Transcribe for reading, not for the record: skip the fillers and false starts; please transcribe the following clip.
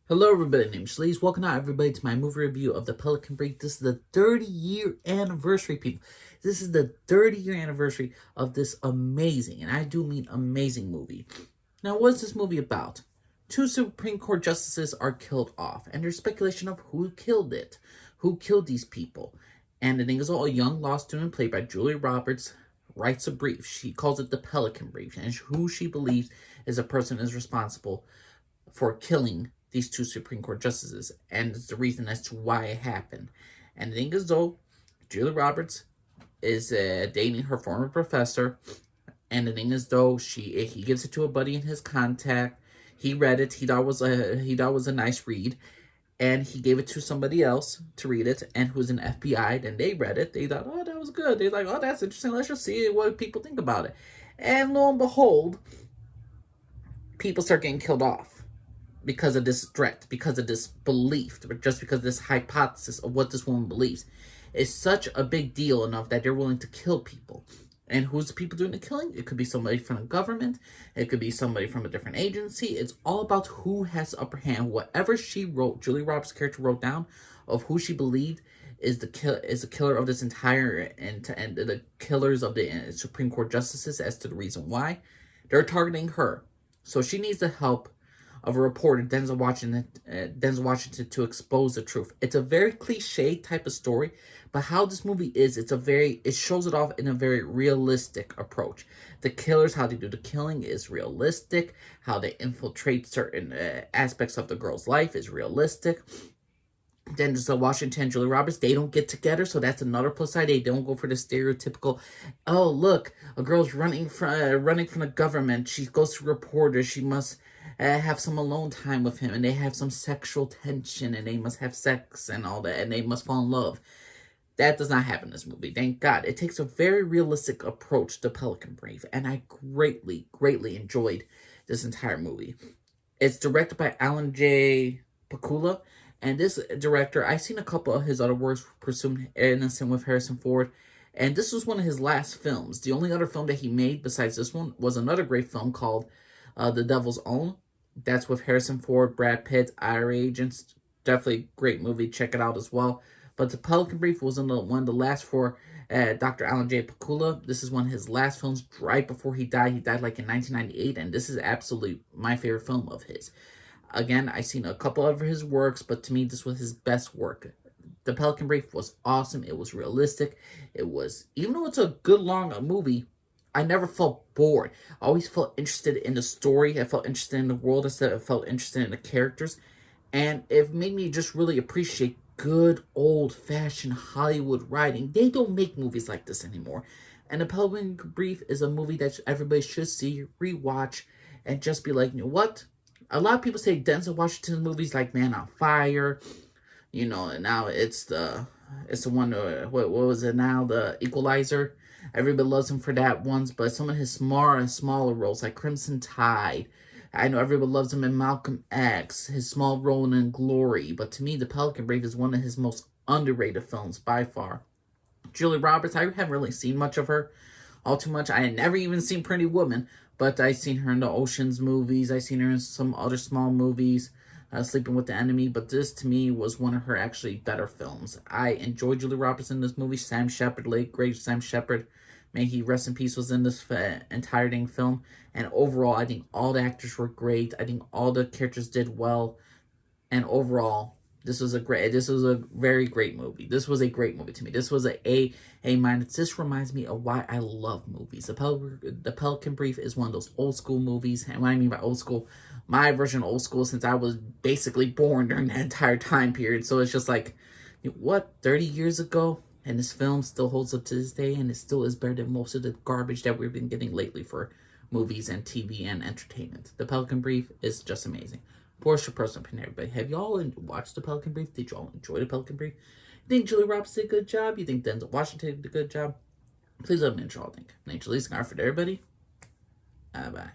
Hello everybody, my name is Sleaze. Welcome out everybody to my movie review of the Pelican Brief. This is the 30-year anniversary, people. This is the 30-year anniversary of this amazing, and I do mean amazing movie. Now, what is this movie about? Two Supreme Court justices are killed off, and there's speculation of who killed it. Who killed these people? And the thing is, a young law student played by Julia Roberts writes a brief. She calls it the Pelican Brief, and who she believes is a person is responsible for killing these two Supreme Court justices, and it's the reason as to why it happened. And the thing is, though, Julia Roberts is dating her former professor, and the thing is, though, he gives it to a buddy in his contact. He read it. He thought it was a nice read, and he gave it to somebody else to read it, and who was an FBI. Then they read it. They thought, oh, that was good. They're like, oh, that's interesting. Let's just see what people think about it. And lo and behold, people start getting killed off because of this threat, because of this belief, just because of this hypothesis of what this woman believes. Is such a big deal enough that they're willing to kill people. And who's the people doing the killing? It could be somebody from the government. It could be somebody from a different agency. It's all about who has the upper hand. Whatever she wrote, Julie Roberts' character wrote down of who she believed is the killer of this entire and the killers of the Supreme Court justices as to the reason why. They're targeting her. So she needs the help of a reporter, Denzel Washington, to expose the truth. It's a very cliche type of story, but how this movie is, it shows it off in a very realistic approach. The killers, how they do the killing is realistic. How they infiltrate certain aspects of the girl's life is realistic. Denzel Washington and Julia Roberts, they don't get together, so that's another plus side. They don't go for the stereotypical, oh, look, a girl's running from the government. She goes to reporters. She must have some alone time with him, and they have some sexual tension, and they must have sex and all that, and they must fall in love. That does not happen in this movie, thank God. It takes a very realistic approach to Pelican Brief, and I greatly, greatly enjoyed this entire movie. It's directed by Alan J. Pakula, and this director, I've seen a couple of his other works, Pursuing Innocence with Harrison Ford, and this was one of his last films. The only other film that he made besides this one was another great film called The Devil's Own. That's with Harrison Ford, Brad Pitt, IRA agents. Definitely great movie. Check it out as well. But The Pelican Brief was one of the last for Dr. Alan J. Pakula. This is one of his last films right before he died. He died like in 1998, and this is absolutely my favorite film of his. Again, I've seen a couple of his works, but to me, this was his best work. The Pelican Brief was awesome. It was realistic. It was, even though it's a good long movie, I never felt bored. I always felt interested in the story. I felt interested in the world. I felt interested in the characters. And it made me just really appreciate good old-fashioned Hollywood writing. They don't make movies like this anymore. And The Pelican Brief is a movie that everybody should see, rewatch, and just be like, you know what? A lot of people say Denzel Washington's movies like Man on Fire, you know, and now it's the one, what was it now, The Equalizer. Everybody loves him for that ones, but some of his smaller roles, like Crimson Tide, I know everybody loves him in Malcolm X, his small role in Glory, but to me, The Pelican Brief is one of his most underrated films by far. Julie Roberts, I haven't really seen much of her, all too much. I had never even seen Pretty Woman, but I've seen her in the Oceans movies. I've seen her in some other small movies, Sleeping with the Enemy, but this, to me, was one of her actually better films. I enjoyed Julie Roberts in this movie. Sam Shepard, late great Sam Shepard, may he rest in peace, was in this entire dang film. And overall, I think all the actors were great. I think all the characters did well. And overall, this was a very great movie. This was a great movie to me. This was A minus. This reminds me of why I love movies. The Pelican Brief is one of those old school movies. And what I mean by old school, my version of old school, since I was basically born during that entire time period. So it's just like, what, 30 years ago? And this film still holds up to this day, and it still is better than most of the garbage that we've been getting lately for movies and TV and entertainment. The Pelican Brief is just amazing. What's your personal opinion, everybody? Have y'all watched The Pelican Brief? Did y'all enjoy The Pelican Brief? You think Julie Roberts did a good job? You think Denzel Washington did a good job? Please let me know what y'all think. My name's Lisa, for everybody. Bye.